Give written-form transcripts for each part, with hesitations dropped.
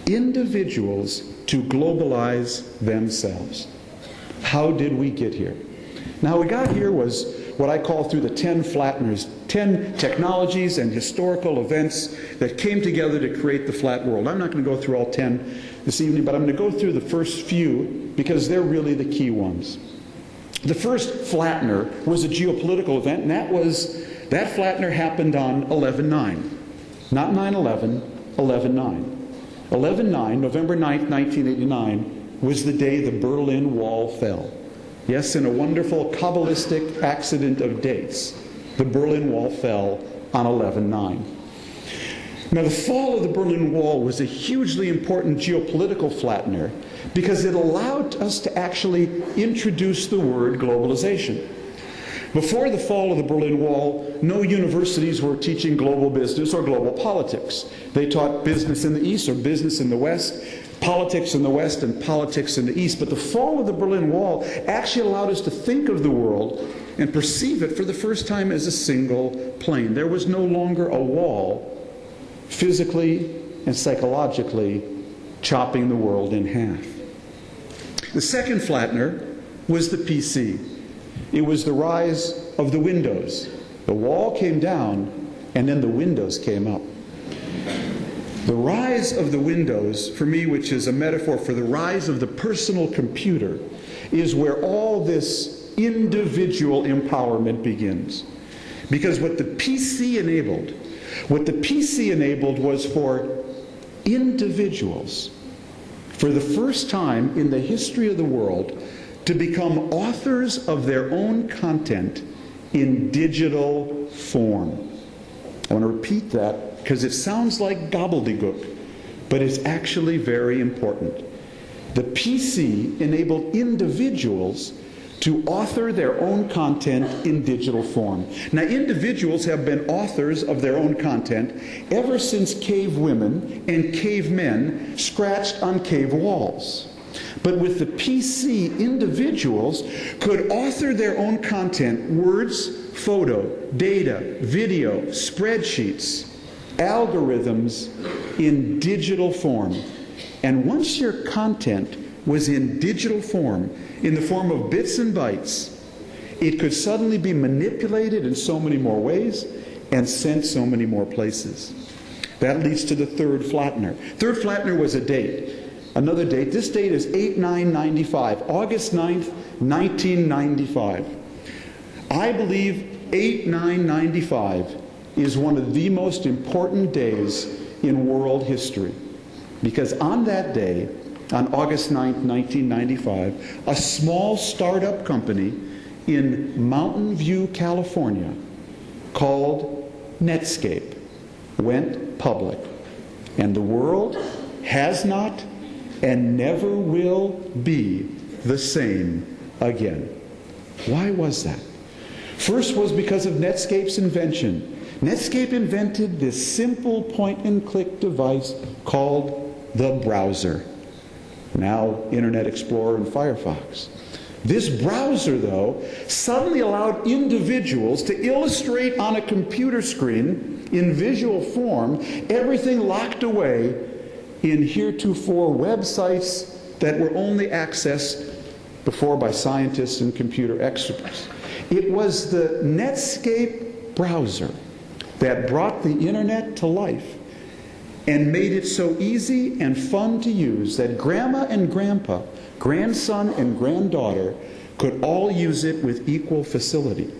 individuals to globalize themselves. How did we get here? Now, how we got here was what I call through the 10 flatteners, 10 technologies and historical events that came together to create the flat world. I'm not going to go through all 10 this evening, but I'm going to go through the first few because they're really the key ones. The first flattener was a geopolitical event, and that flattener happened on 11/9. Not 9/11, 11/9. 11/9, November 9th, 1989, was the day the Berlin Wall fell. Yes, in a wonderful Kabbalistic accident of dates, the Berlin Wall fell on 11/9. Now, the fall of the Berlin Wall was a hugely important geopolitical flattener because it allowed us to actually introduce the word globalization. Before the fall of the Berlin Wall, no universities were teaching global business or global politics. They taught business in the East or business in the West, politics in the West and politics in the East. But the fall of the Berlin Wall actually allowed us to think of the world and perceive it for the first time as a single plane. There was no longer a wall physically and psychologically chopping the world in half. The second flattener was the PC. It was the rise of the Windows. The wall came down, and then the windows came up. The rise of the Windows, for me, which is a metaphor for the rise of the personal computer, is where all this individual empowerment begins. Because what the PC enabled was for individuals, for the first time in the history of the world, to become authors of their own content in digital form. I want to repeat that because it sounds like gobbledygook, but it's actually very important. The PC enabled individuals to author their own content in digital form. Now, individuals have been authors of their own content ever since cave women and cave men scratched on cave walls. But with the PC, individuals could author their own content, words, photo, data, video, spreadsheets, algorithms in digital form. And once your content was in digital form, in the form of bits and bytes, it could suddenly be manipulated in so many more ways and sent so many more places. That leads to the third flattener. Third flattener was a date. Another date. This date is 8/9/95, August 9th, 1995. I believe 8/9/95 is one of the most important days in world history. Because on that day, on August 9th, 1995, a small startup company in Mountain View, California, called Netscape, went public. And the world has not and never will be the same again. Why was that? First was because of Netscape's invention. Netscape invented this simple point-and-click device called the browser. Now Internet Explorer and Firefox. This browser, though, suddenly allowed individuals to illustrate on a computer screen in visual form everything locked away in heretofore websites that were only accessed before by scientists and computer experts. It was the Netscape browser that brought the internet to life and made it so easy and fun to use that grandma and grandpa, grandson and granddaughter could all use it with equal facility.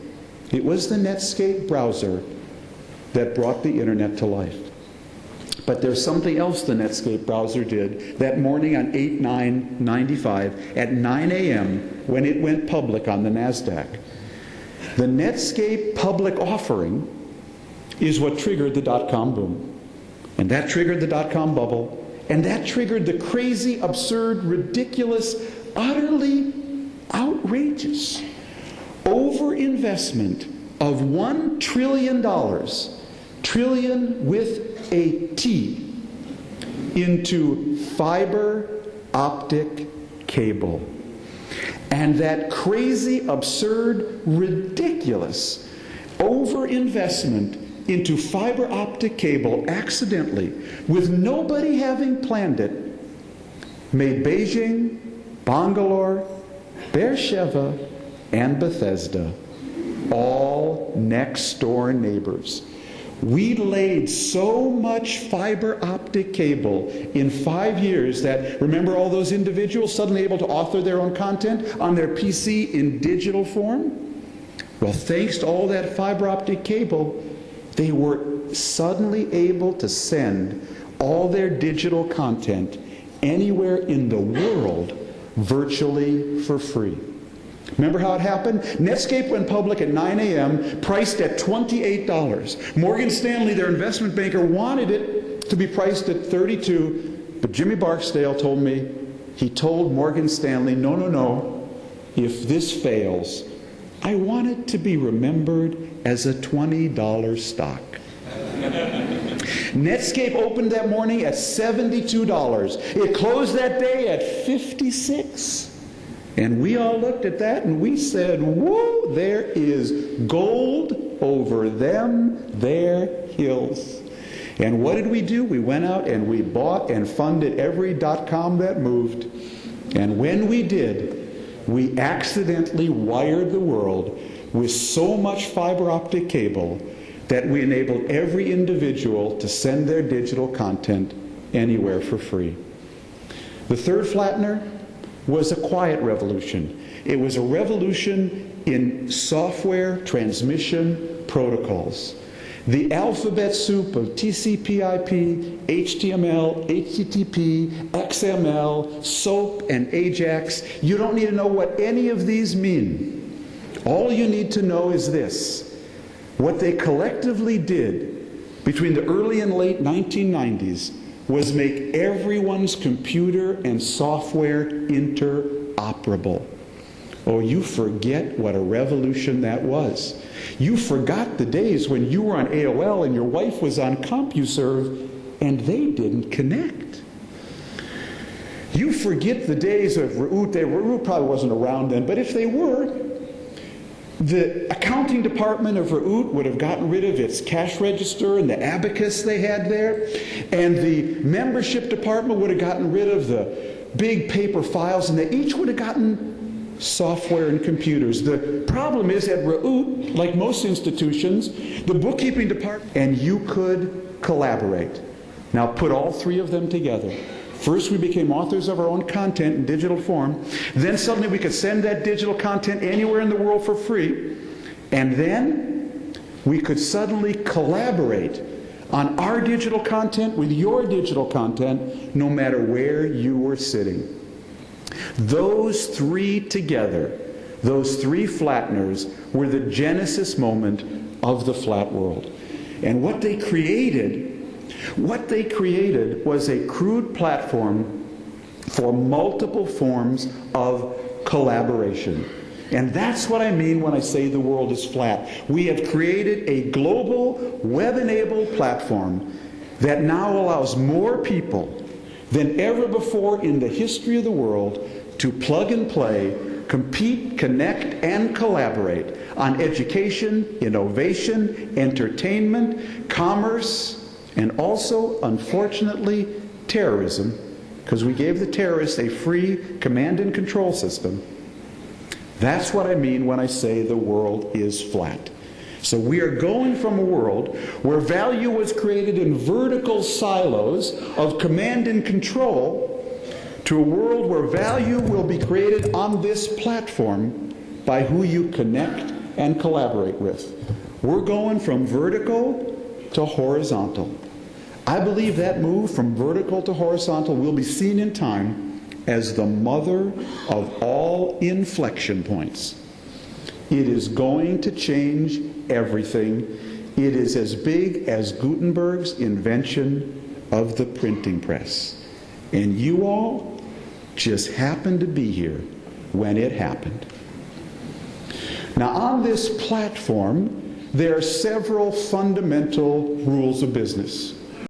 It was the Netscape browser that brought the internet to life. But there's something else the Netscape browser did that morning on 8/9/95 at 9 a.m. when it went public on the NASDAQ. The Netscape public offering is what triggered the dot-com boom. And that triggered the dot-com bubble. And that triggered the crazy, absurd, ridiculous, utterly outrageous overinvestment of $1 trillion, trillion with a T, into fiber optic cable. And that crazy, absurd, ridiculous overinvestment into fiber optic cable accidentally, with nobody having planned it, made Beijing, Bangalore, Beersheba, and Bethesda all next-door neighbors. We laid so much fiber optic cable in 5 years that, remember all those individuals suddenly able to author their own content on their PC in digital form? Well, thanks to all that fiber optic cable, they were suddenly able to send all their digital content anywhere in the world virtually for free. Remember how it happened? Netscape went public at 9 a.m., priced at $28. Morgan Stanley, their investment banker, wanted it to be priced at $32, but Jimmy Barksdale told me, he told Morgan Stanley, no, if this fails, I want it to be remembered as a $20 stock. Netscape opened that morning at $72. It closed that day at $56. And we all looked at that and we said, whoa, there is gold over them, their hills. And what did we do? We went out and we bought and funded every .com that moved. And when we did, we accidentally wired the world with so much fiber optic cable that we enabled every individual to send their digital content anywhere for free. The third flattener was a quiet revolution. It was a revolution in software transmission protocols. The alphabet soup of TCP/IP, HTML, HTTP, XML, SOAP, and AJAX. You don't need to know what any of these mean. All you need to know is this. What they collectively did between the early and late 1990s was make everyone's computer and software interoperable. Oh, you forget what a revolution that was. You forgot the days when you were on AOL and your wife was on CompuServe and they didn't connect. You forget the days of Reut. Reut probably wasn't around then, but if they were, the accounting department of Reut would have gotten rid of its cash register and the abacus they had there, and the membership department would have gotten rid of the big paper files, and they each would have gotten software and computers. The problem is at Reut, like most institutions, the bookkeeping department, and you could collaborate. Now put all three of them together. First, we became authors of our own content in digital form. Then suddenly we could send that digital content anywhere in the world for free. And then we could suddenly collaborate on our digital content with your digital content, no matter where you were sitting. Those three together, those three flatteners, were the genesis moment of the flat world. And what they created was a crude platform for multiple forms of collaboration. And that's what I mean when I say the world is flat. We have created a global web-enabled platform that now allows more people than ever before in the history of the world to plug and play, compete, connect, and collaborate on education, innovation, entertainment, commerce, and also, unfortunately, terrorism, because we gave the terrorists a free command and control system. That's what I mean when I say the world is flat. So we are going from a world where value was created in vertical silos of command and control to a world where value will be created on this platform by who you connect and collaborate with. We're going from vertical to horizontal. I believe that move from vertical to horizontal will be seen in time as the mother of all inflection points. It is going to change everything. It is as big as Gutenberg's invention of the printing press. And you all just happened to be here when it happened. Now, on this platform, there are several fundamental rules of business.